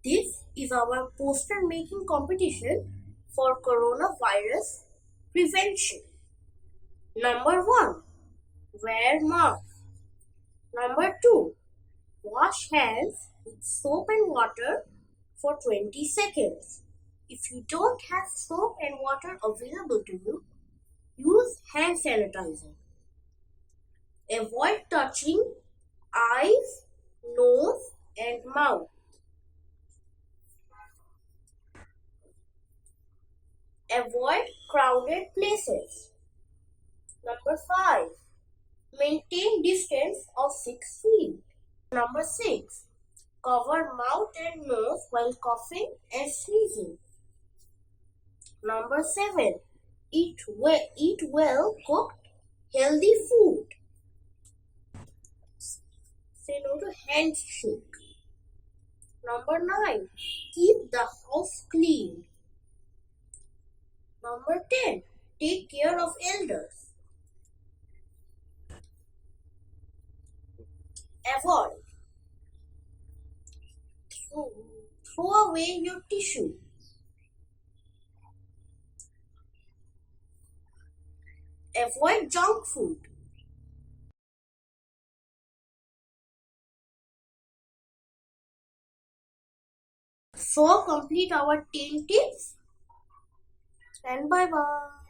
This is our poster making competition for coronavirus prevention. Number 1. Wear mask. Number 2. Wash hands with soap and water for 20 seconds. If you don't have soap and water available to you, use hand sanitizer. Avoid touching eyes, nose, and mouth. Avoid crowded places. Number 5. Maintain distance of 6 feet. Number 6. Cover mouth and nose while coughing and sneezing. Number 7. Eat well cooked, healthy food. Say no to handshake. Number 9. Keep the house clean. Number 10. Take care of elders. Avoid. Throw away your tissue. Avoid junk food. So complete our 10 tips and bye bye.